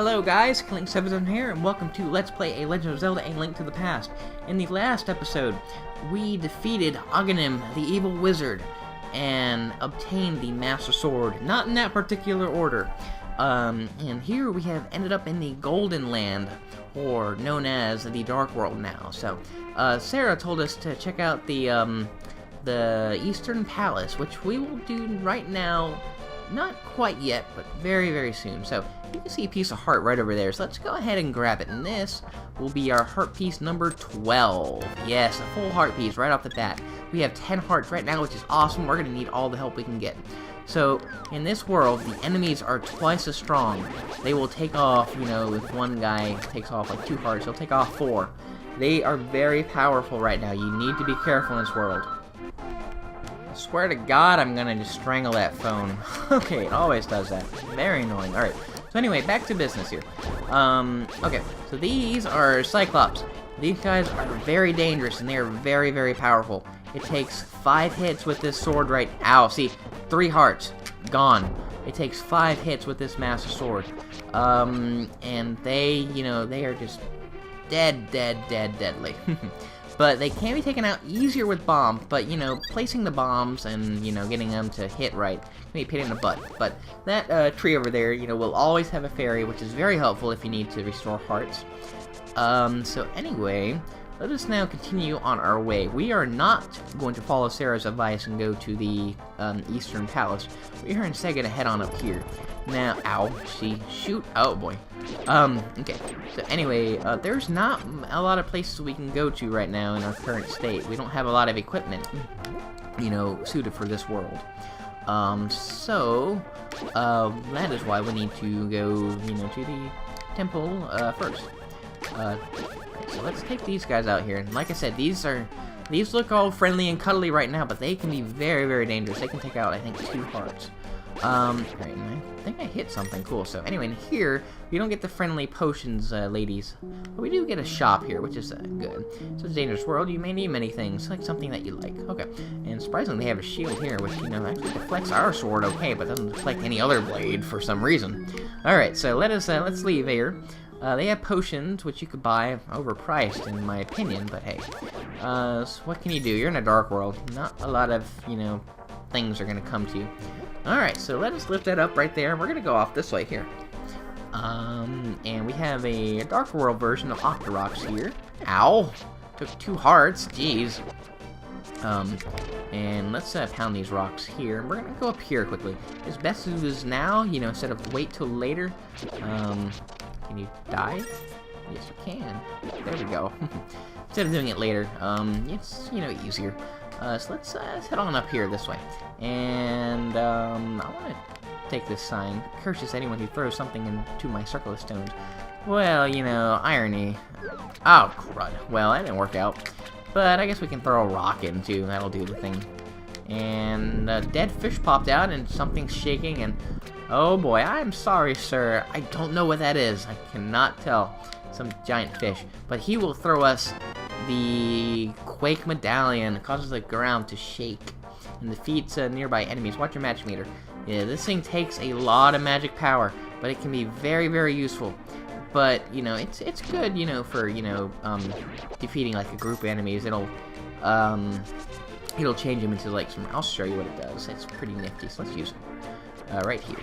Hello guys, Link7 here, and welcome to Let's Play A Legend of Zelda: A Link to the Past. In the last episode, we defeated Aghanim, the evil wizard, and obtained the Master Sword, not in that particular order. And here we have ended up in the Golden Land, or known as the Dark World now. So, Sarah told us to check out the Eastern Palace, which we will do right now. Not quite yet, but very, very soon. So, you can see a piece of heart right over there. So let's go ahead and grab it. And this will be our heart piece number 12. Yes, a full heart piece right off the bat. We have 10 hearts right now, which is awesome. We're going to need all the help we can get. So, in this world, the enemies are twice as strong. They will take off, if one guy takes off like 2 hearts, he'll take off 4. They are very powerful right now. You need to be careful in this world. I swear to God, I'm gonna just strangle that phone. Okay, it always does that. Very annoying. Alright, so anyway, back to business here. Okay, so these are Cyclops. These guys are very dangerous, and they are very, very powerful. It takes 5 hits with this sword right... Ow, see, 3 hearts. Gone. It takes 5 hits with this Master Sword. And they, they are just deadly. But they can be taken out easier with bombs, but, placing the bombs and, getting them to hit right can be a pain in the butt. But that tree over there, will always have a fairy, which is very helpful if you need to restore hearts. So anyway, let us now continue on our way. We are not going to follow Sarah's advice and go to the Eastern Palace. We are instead going to head on up here. Now, ow, shoot, oh boy. Okay, so anyway, there's not a lot of places we can go to right now in our current state. We don't have a lot of equipment, suited for this world. So, that is why we need to go, to the temple, first. So let's take these guys out here. And like I said, these look all friendly and cuddly right now, but they can be very, very dangerous. They can take out, I think, 2 hearts. Right, I think I hit something cool. So anyway, in here, we don't get the friendly potions, ladies. But we do get a shop here, which is good. So it's a dangerous world. You may need many things, like something that you like. Okay. And surprisingly, they have a shield here, which, actually deflects our sword okay, but doesn't deflect any other blade for some reason. Alright, so let's leave here. They have potions, which you could buy overpriced, in my opinion, but hey. So what can you do? You're in a dark world. Not a lot of, things are going to come to you. Alright, so let us lift that up right there. We're going to go off this way here. And we have a Dark World version of Octoroks here. Ow! Took 2 hearts, jeez. And let's pound these rocks here. We're going to go up here quickly. As best as it is now, instead of wait till later. Can you die? Yes, you can. There we go. Instead of doing it later, it's, easier. So let's head on up here this way. And, I want to take this sign. Curses anyone who throws something into my circle of stones. Well, irony. Oh, crud. Well, that didn't work out. But I guess we can throw a rock in, too. That'll do the thing. And a dead fish popped out, and something's shaking, and... Oh boy, I'm sorry, sir. I don't know what that is. I cannot tell. Some giant fish. But he will throw us the Quake Medallion. It causes the ground to shake and defeats nearby enemies. Watch your magic meter. Yeah, this thing takes a lot of magic power, but it can be very, very useful. But, it's good, for, defeating, like, a group of enemies. It'll change them into, like, some... I'll show you what it does. It's pretty nifty, so let's use it. Right here.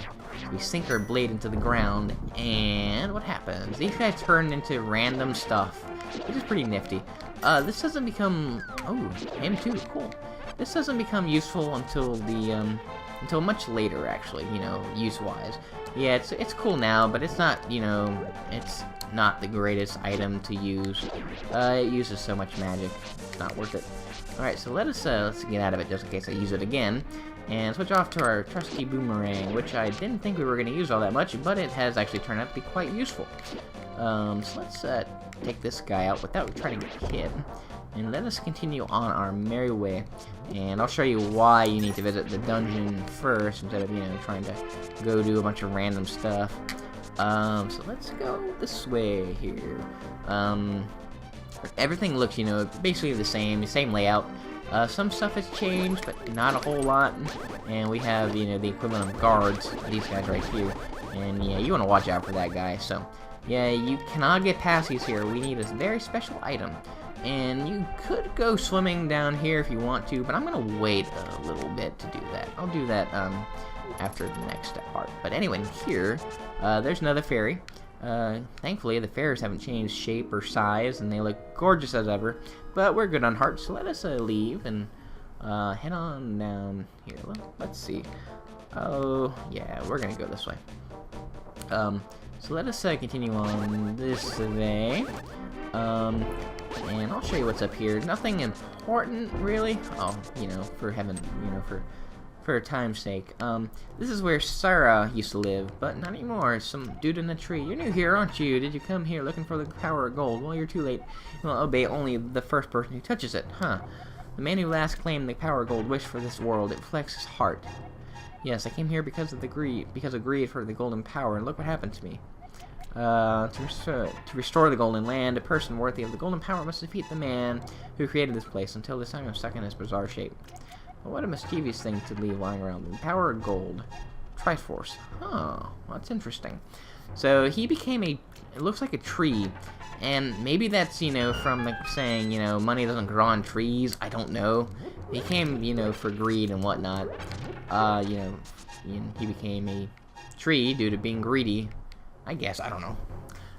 We sink our blade into the ground, and what happens? These guys turn into random stuff, which is pretty nifty. This doesn't become... Oh, him too, cool. This doesn't become useful until the, until much later, actually, use-wise. Yeah, it's cool now, but it's not, it's not the greatest item to use. It uses so much magic. It's not worth it. Alright, so let's get out of it just in case I use it again. And switch off to our trusty boomerang, which I didn't think we were going to use all that much, but it has actually turned out to be quite useful. So let's take this guy out without trying to get hit. And let us continue on our merry way. And I'll show you why you need to visit the dungeon first, instead of, trying to go do a bunch of random stuff. So let's go this way here. Everything looks, basically the same layout. Some stuff has changed, but not a whole lot. And we have, the equivalent of guards, these guys right here. And yeah, you want to watch out for that guy. So yeah, you cannot get past these here. We need a very special item. And you could go swimming down here if you want to, but I'm going to wait a little bit to do that. I'll do that after the next part. But anyway, here, there's another fairy. Thankfully, the fairies haven't changed shape or size, and they look gorgeous as ever. But we're good on hearts, so let us leave and head on down here. Let's see. Oh, yeah, we're going to go this way. So let us continue on this way. And I'll show you what's up here. Nothing important, really. Oh, you know, for heaven, you know, for time's sake. This is where Sarah used to live, but not anymore. Some dude in a tree. You're new here, aren't you? Did you come here looking for the power of gold? Well, you're too late. You'll obey only the first person who touches it, huh? The man who last claimed the power of gold wished for this world. It reflects his heart. Yes, I came here because of greed for the golden power, and look what happened to me. To restore the golden land, a person worthy of the golden power must defeat the man who created this place. Until this time, I'm stuck in this bizarre shape. Well, what a mischievous thing to leave lying around. The power of gold. Triforce. Oh, well, that's interesting. So he became it looks like a tree. And maybe that's, you know, from the saying, you know, money doesn't grow on trees. I don't know. He came, you know, for greed and whatnot. You know, he became a tree due to being greedy. I guess, I don't know.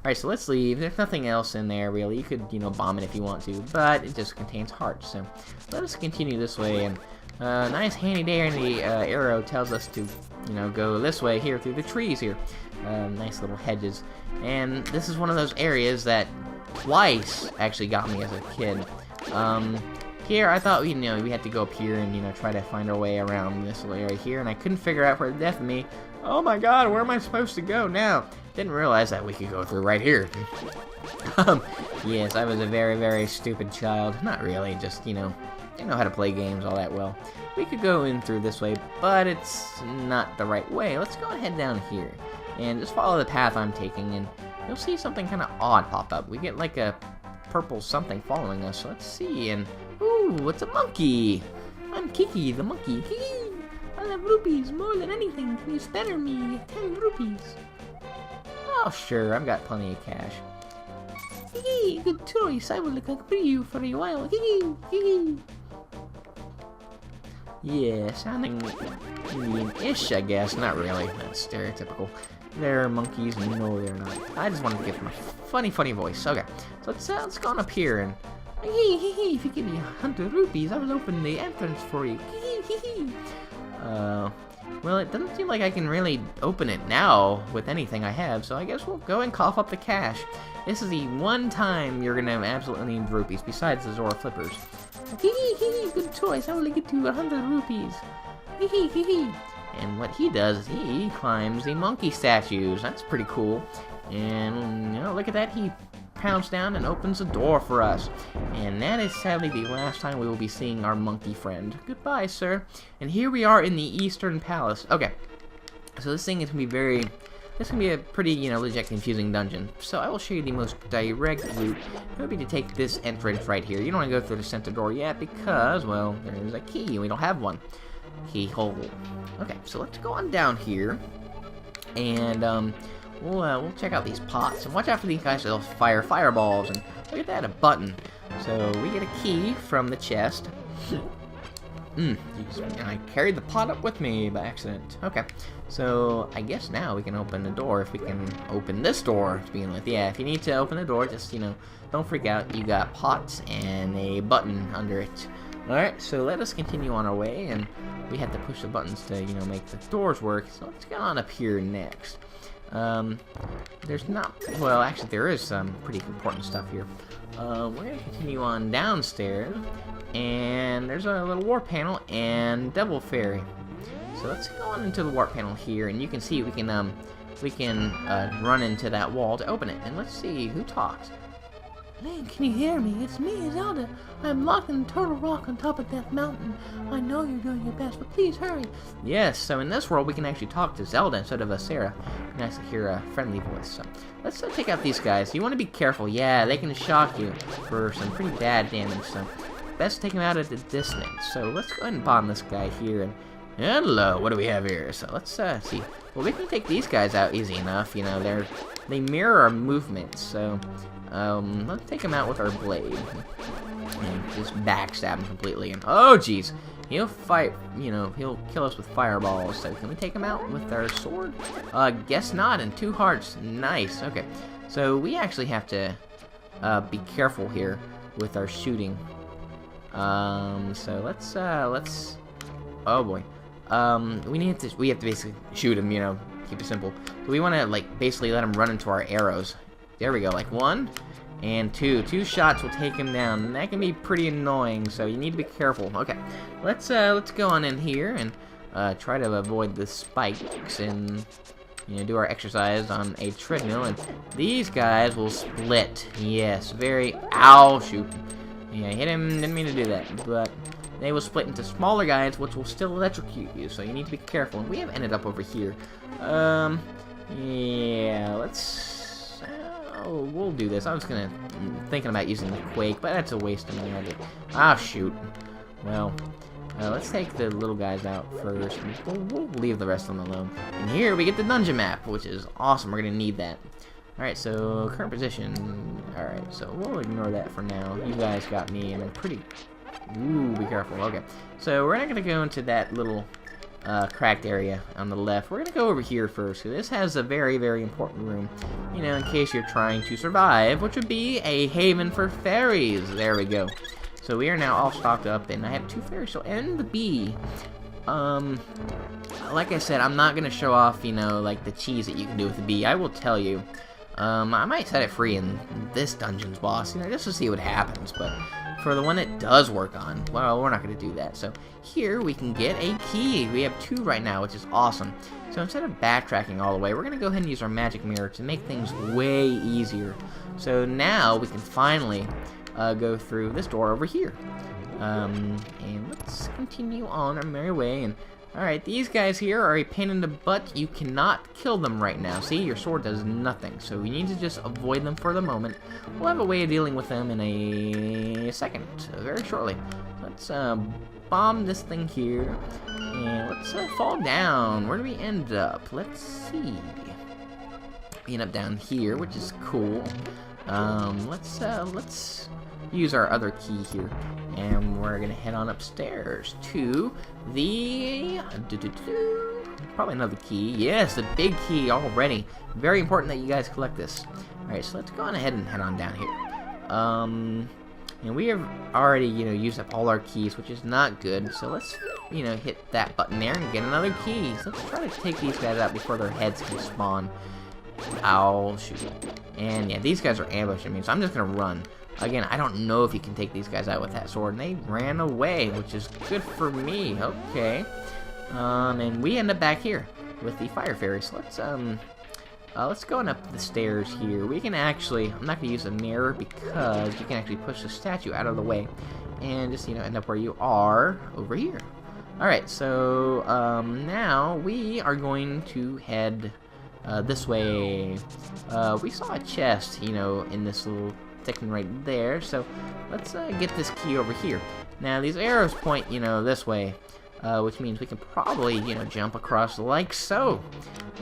Alright, so let's leave. There's nothing else in there, really. You could, you know, bomb it if you want to, but it just contains hearts. So let us continue this way, and nice handy dandy arrow tells us to, you know, go this way here through the trees here. Nice little hedges. And this is one of those areas that twice actually got me as a kid. Here, I thought, you know, we had to go up here and, you know, try to find our way around this little area here, and I couldn't figure out for the death of me. Oh my god, where am I supposed to go now? Didn't realize that we could go through right here. Yes, I was a very, very stupid child. Not really, just, you know, didn't know how to play games all that well. We could go in through this way, but it's not the right way. Let's go ahead down here and just follow the path I'm taking, and you'll see something kind of odd pop up. We get like a purple something following us. So let's see, and ooh, it's a monkey. I'm Kiki, the monkey. Kiki! I love rupees more than anything. Can you spare me 10 rupees? Oh, sure. I've got plenty of cash. Hee, good choice. I will look after you for a while. Hee, hee. Yeah, sounding Indian-ish, I guess. Not really. That's stereotypical. They're monkeys. No, they're not. I just wanted to give them a funny voice. Okay, so let's go on up here and. If you give me 100 rupees, I will open the entrance for you. Well, it doesn't seem like I can really open it now with anything I have, so I guess we'll go and cough up the cash. This is the one time you're gonna absolutely need rupees, besides the Zora flippers. Good choice, I will get to 100 rupees. And what he does is he climbs the monkey statues. That's pretty cool. And, you know, look at that, he pounds down and opens a door for us. And that is sadly the last time we will be seeing our monkey friend. Goodbye, sir. And here we are in the Eastern Palace. Okay, so this thing is going to be this can be a pretty, you know, legit confusing dungeon. So I will show you the most direct route. It would be to take this entrance right here. You don't want to go through the center door yet because, well, there's a key and we don't have one. Keyhole. Okay, so let's go on down here. And, we'll check out these pots, and watch out for these guys that'll fire fireballs, and look at that, a button. So we get a key from the chest. I carried the pot up with me by accident. Okay, so I guess now we can open the door, if we can open this door to begin with. Yeah, if you need to open the door, just, you know, don't freak out. You got pots and a button under it. Alright, so let us continue on our way, and we have to push the buttons to, you know, make the doors work. So let's get on up here next. There's not, well, actually there is some pretty important stuff here. We're gonna continue on downstairs, and there's a little warp panel and devil fairy. So let's go on into the warp panel here, and you can see we can run into that wall to open it. And let's see who talks. Hey, can you hear me? It's me, Zelda. I'm locked in Turtle Rock on top of Death Mountain. I know you're doing your best, but please hurry. Yes, so in this world we can actually talk to Zelda instead of Sarah. You can actually hear a friendly voice. So let's take out these guys. You want to be careful. Yeah, they can shock you for some pretty bad damage. So best take them out at a distance. So let's go ahead and bomb this guy here. And Hello, what do we have here? So let's see. Well, we can take these guys out easy enough. You know, they mirror our movements. So let's take them out with our blade and just backstab him completely. And oh, jeez, he'll fight. You know, he'll kill us with fireballs. So can we take him out with our sword? Guess not. And 2 hearts. Nice. Okay, so we actually have to be careful here with our shooting. So let's. Oh boy. We have to basically shoot him, you know, keep it simple. So we want to, like, basically let him run into our arrows. There we go, like 1 and 2. 2 shots will take him down, and that can be pretty annoying, so you need to be careful. Okay, let's go on in here and try to avoid the spikes and, you know, do our exercise on a treadmill, and these guys will split. Yes, ow, shoot. Yeah, hit him, didn't mean to do that, but they will split into smaller guys, which will still electrocute you, so you need to be careful. And we have ended up over here. Yeah, let's... we'll do this. I was thinking about using the Quake, but that's a waste of my idea. Ah, shoot. Well, let's take the little guys out first. We'll leave the rest of them alone. And here we get the dungeon map, which is awesome. We're going to need that. Alright, so current position. Alright, so we'll ignore that for now. You guys got me in a pretty... Ooh, be careful. Okay, so we're not going to go into that little cracked area on the left. We're going to go over here first. So this has a very, very important room, you know, in case you're trying to survive, which would be a haven for fairies. There we go. So we are now all stocked up, and I have 2 fairies, so, and the bee. Like I said, I'm not going to show off, you know, like the cheese that you can do with the bee. I will tell you. I might set it free in this dungeon's boss, you know, just to see what happens, but for the one that does work on, well, we're not going to do that. So here we can get a key. We have 2 right now, which is awesome. So instead of backtracking all the way, we're going to go ahead and use our magic mirror to make things way easier. So now we can finally go through this door over here. And let's continue on our merry way. And alright, these guys here are a pain in the butt. You cannot kill them right now. See, your sword does nothing. So we need to just avoid them for the moment. We'll have a way of dealing with them in a second, very shortly. Let's bomb this thing here. And let's fall down. Where do we end up? Let's see. We end up down here, which is cool. Let's use our other key here, and we're gonna head on upstairs to the probably another key. Yes, the big key already. Very important that you guys collect this. All right, so let's go on ahead and head on down here. And we have already, you know, used up all our keys, which is not good. So let's, you know, hit that button there and get another key. So let's try to take these guys out before their heads can spawn. Ow, shoot. And yeah, these guys are ambushing me, so I'm just gonna run. Again, I don't know if you can take these guys out with that sword, and they ran away, which is good for me. Okay. And we end up back here with the fire fairy. So let's go on up the stairs here. We can actually, I'm not gonna use a mirror because you can actually push the statue out of the way and just, you know, end up where you are over here. Alright, so now we are going to head this way. We saw a chest, you know, in this little section right there, so let's get this key over here. Now these arrows point, you know, this way, which means we can probably, you know, jump across like so.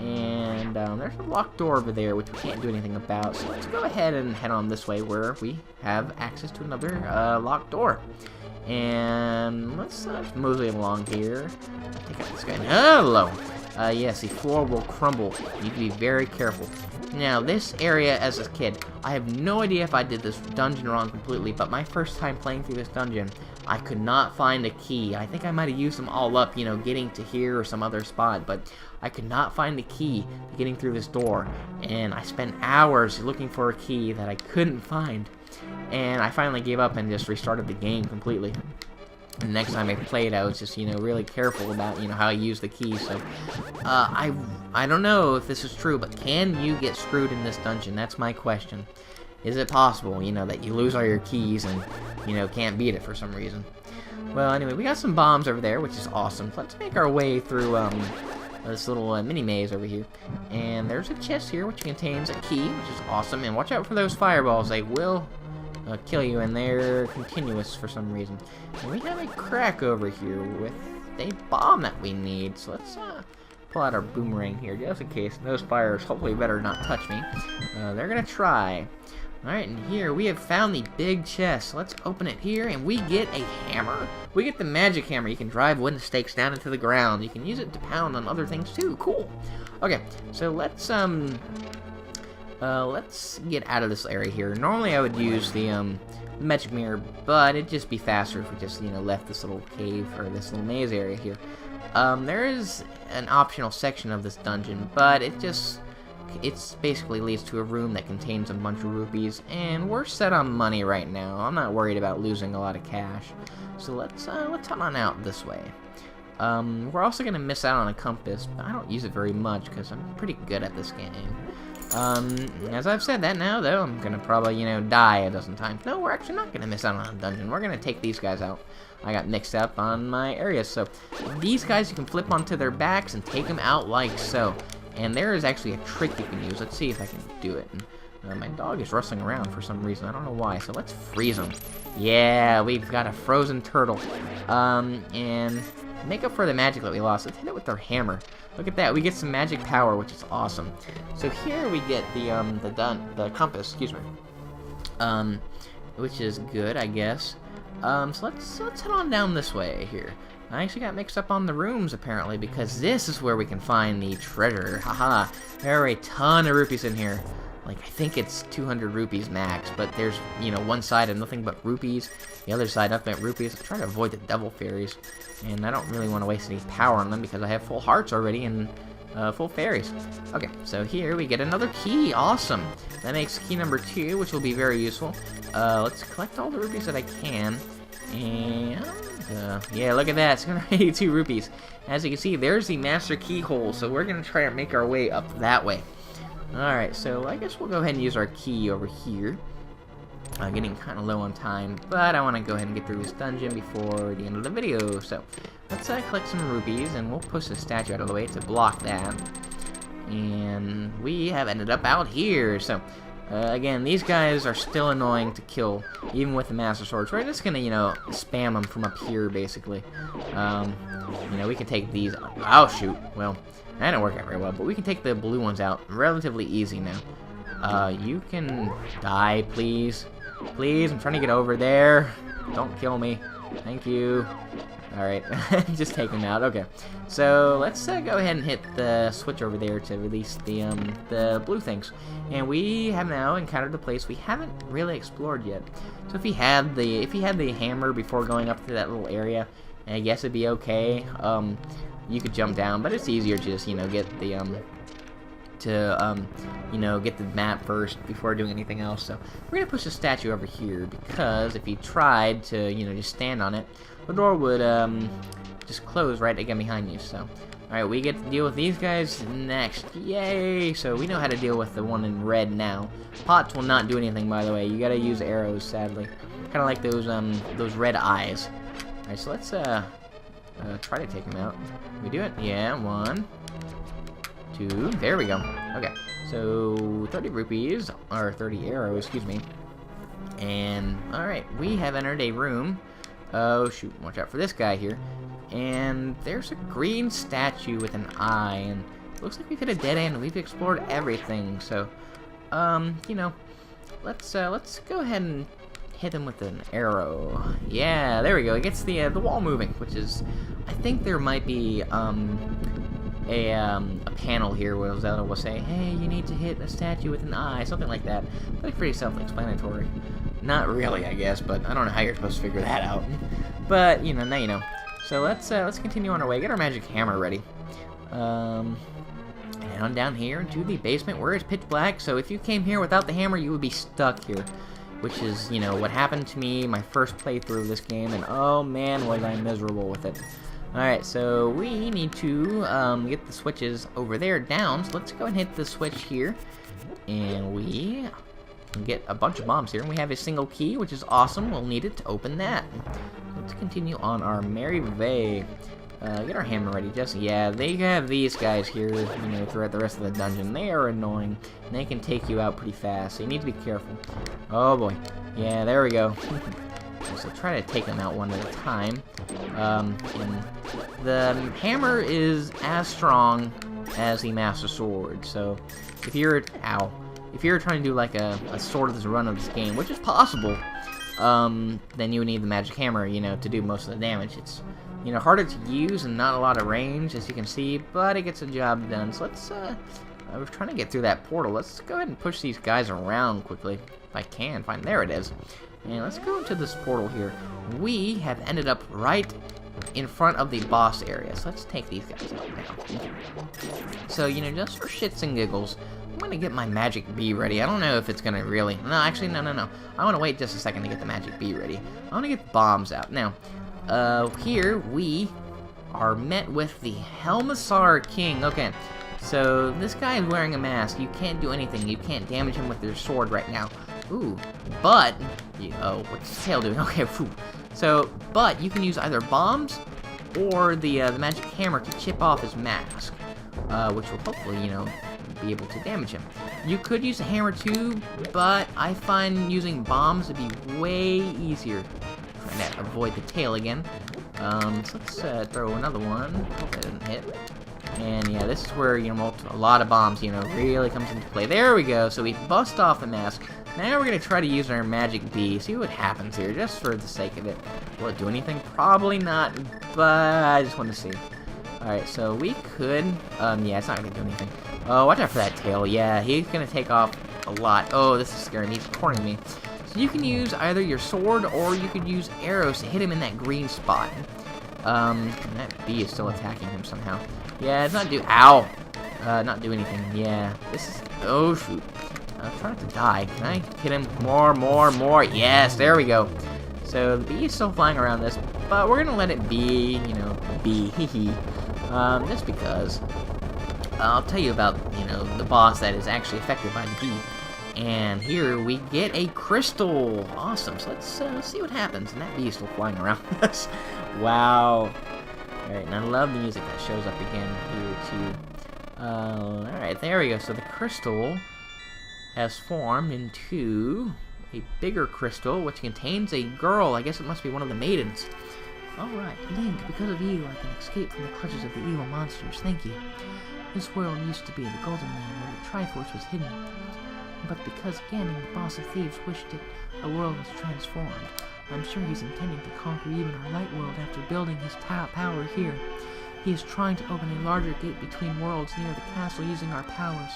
And there's a locked door over there, which we can't do anything about, so let's go ahead and head on this way where we have access to another locked door. And let's mosey along here. Take out this guy. Hello! Yes, the floor will crumble. You need to be very careful. Now, this area as a kid, I have no idea if I did this dungeon wrong completely, but my first time playing through this dungeon, I could not find a key. I think I might have used them all up, you know, getting to here or some other spot, but I could not find the key to getting through this door, and I spent hours looking for a key that I couldn't find, and I finally gave up and just restarted the game completely. And the next time I played, I was just, you know, really careful about, you know, how I use the keys. So, I don't know if this is true, but can you get screwed in this dungeon? That's my question. Is it possible, you know, that you lose all your keys and, you know, can't beat it for some reason? Well, anyway, we got some bombs over there, which is awesome. Let's make our way through, this little mini maze over here. And there's a chest here, which contains a key, which is awesome. And watch out for those fireballs. They will kill you, and they're continuous for some reason. And we have a crack over here with a bomb that we need. So let's pull out our boomerang here, just in case. Those fires hopefully better not touch me. They're gonna try. Alright, and here we have found the big chest. Let's open it here, and we get a hammer. We get the magic hammer. You can drive wooden stakes down into the ground. You can use it to pound on other things too. Cool. Okay, so let's get out of this area here. Normally I would use the magic mirror, but it'd just be faster if we just, left this little cave or this little maze area here. There is an optional section of this dungeon, but it basically leads to a room that contains a bunch of rupees, and we're set on money right now. I'm not worried about losing a lot of cash, so let's head on out this way. We're also gonna miss out on a compass, but I don't use it very much because I'm pretty good at this game. As I've said that now, though, I'm gonna probably, die a dozen times. No, we're actually not gonna miss out on a dungeon. We're gonna take these guys out. I got mixed up on my areas, so these guys, you can flip onto their backs and take them out like so. And there is actually a trick you can use. Let's see if I can do it. And, my dog is rustling around for some reason. I don't know why. So let's freeze him. Yeah, we've got a frozen turtle. And make up for the magic that we lost. Let's hit it with our hammer. Look at that. We get some magic power, which is awesome. So here we get the compass. Excuse me. Which is good, I guess. So let's head on down this way here. I actually got mixed up on the rooms, apparently, because this is where we can find the treasure. Haha, there are a ton of rupees in here. Like, I think it's 200 rupees max, but there's, one side of nothing but rupees, the other side nothing but rupees. I'm trying to avoid the devil fairies, and I don't really want to waste any power on them because I have full hearts already and full fairies. Okay, so here we get another key. Awesome. That makes key number 2, which will be very useful. Let's collect all the rupees that I can, and... yeah, look at that, 682 rupees. As you can see, there's the master keyhole, so we're going to try to make our way up that way. Alright, so I guess we'll go ahead and use our key over here. Getting kind of low on time, but I want to go ahead and get through this dungeon before the end of the video. So, let's collect some rupees, and we'll push the statue out of the way to block that. And we have ended up out here, so... again, these guys are still annoying to kill, even with the Master Sword. So we're just gonna, spam them from up here, basically. We can take these... Oh, shoot. Well, that didn't work out very well, but we can take the blue ones out relatively easy now. You can die, please. Please, I'm trying to get over there. Don't kill me. Thank you. Alright, just take them out. Okay, so let's go ahead and hit the switch over there to release the blue things. And we have now encountered the place we haven't really explored yet. So if you had the hammer before going up to that little area, I guess it'd be okay. You could jump down, but it's easier to just get the get the map first before doing anything else. So we're gonna push the statue over here because if you tried to just stand on it, the door would just close right again behind you. So alright, we get to deal with these guys next. Yay! So we know how to deal with the one in red now. Pots will not do anything, by the way. You gotta use arrows, sadly. Kind of like those red eyes. Alright, so let's try to take them out. Can we do it? Yeah, 1, 2, there we go. Okay, so 30 rupees, or 30 arrows, excuse me. And, alright, we have entered a room. Oh, shoot, watch out for this guy here. And there's a green statue with an eye, and it looks like we've hit a dead end. We've explored everything, so, let's go ahead and hit him with an arrow. Yeah, there we go. It gets the wall moving, which is, I think there might be, a panel here where Zelda will say, hey, you need to hit a statue with an eye, something like that. But it's pretty self-explanatory. Not really, I guess, but I don't know how you're supposed to figure that out. But, now you know. So let's continue on our way, get our magic hammer ready. And on down here into the basement where it's pitch black, so if you came here without the hammer, you would be stuck here. Which is, what happened to me my first playthrough of this game, and oh man, was I miserable with it. Alright, so we need to get the switches over there down, so let's go and hit the switch here. And we get a bunch of bombs here, and we have a single key, which is awesome. We'll need it to open that. Let's continue on our merry way. Get our hammer ready, Jesse. Yeah, they have these guys here, throughout the rest of the dungeon. They are annoying, and they can take you out pretty fast, so you need to be careful. Oh boy. Yeah, there we go. So try to take them out one at a time. And the hammer is as strong as the Master Sword. So if you're trying to do like a swordless run of this game, which is possible, then you would need the magic hammer, to do most of the damage. It's harder to use and not a lot of range, as you can see, but it gets the job done. So let's I was trying to get through that portal. Let's go ahead and push these guys around quickly, if I can find. There it is. And let's go into this portal here. We have ended up right in front of the boss area. So let's take these guys out now. So, just for shits and giggles, I'm going to get my magic bee ready. I don't know if it's going to really... No, actually, no. I want to wait just a second to get the magic bee ready. I want to get the bombs out. Now, here we are met with the Helmassar King. Okay, so this guy is wearing a mask. You can't do anything. You can't damage him with your sword right now. Ooh, but... Oh, what's his tail doing? Okay, phew. So, but you can use either bombs or the magic hammer to chip off his mask, which will hopefully, be able to damage him. You could use a hammer too, but I find using bombs to be way easier. Trying to avoid the tail again. So let's throw another one. Hope that doesn't hit. And yeah, this is where, a lot of bombs, really comes into play. There we go. So we bust off the mask. Now we're going to try to use our magic bee. See what happens here, just for the sake of it. Will it do anything? Probably not, but I just want to see. Alright, so we could... yeah, it's not going to do anything. Oh, watch out for that tail. Yeah, he's going to take off a lot. Oh, this is scary. He's cornering me. So you can use either your sword, or you could use arrows to hit him in that green spot. And that bee is still attacking him somehow. Yeah, it's not do... Ow! Not do anything. Yeah, this is... Oh, shoot. I'm trying to die. Can I hit him? More. Yes, there we go. So the bee is still flying around this, but we're gonna let it be, be. Just because. I'll tell you about, the boss that is actually affected by the bee. And here we get a crystal. Awesome. So let's see what happens. And that bee is still flying around us. Wow. Alright, and I love the music that shows up again here too. Alright, there we go. So the crystal has formed into a bigger crystal, which contains a girl. I guess it must be one of the maidens. Alright, Link, because of you, I can escape from the clutches of the evil monsters. Thank you. This world used to be the Golden Land, where the Triforce was hidden. But because Ganon, the boss of thieves, wished it, the world was transformed. I'm sure he's intending to conquer even our light world after building his power here. He is trying to open a larger gate between worlds near the castle using our powers.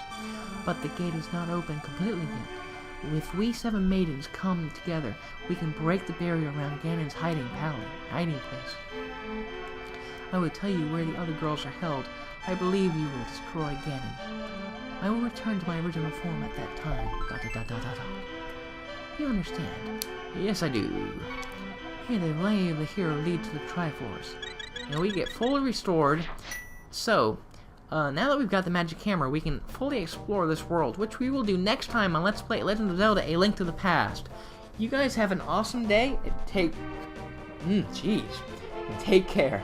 But the gate is not open completely yet. If we 7 maidens come together, we can break the barrier around Ganon's hiding place. I will tell you where the other girls are held. I believe you will destroy Ganon. I will return to my original form at that time. You understand? Yes, I do. Here the way of the hero lead to the Triforce. And we get fully restored. So, now that we've got the magic hammer, we can fully explore this world, which we will do next time on Let's Play Legend of Zelda: A Link to the Past. You guys have an awesome day. Take care.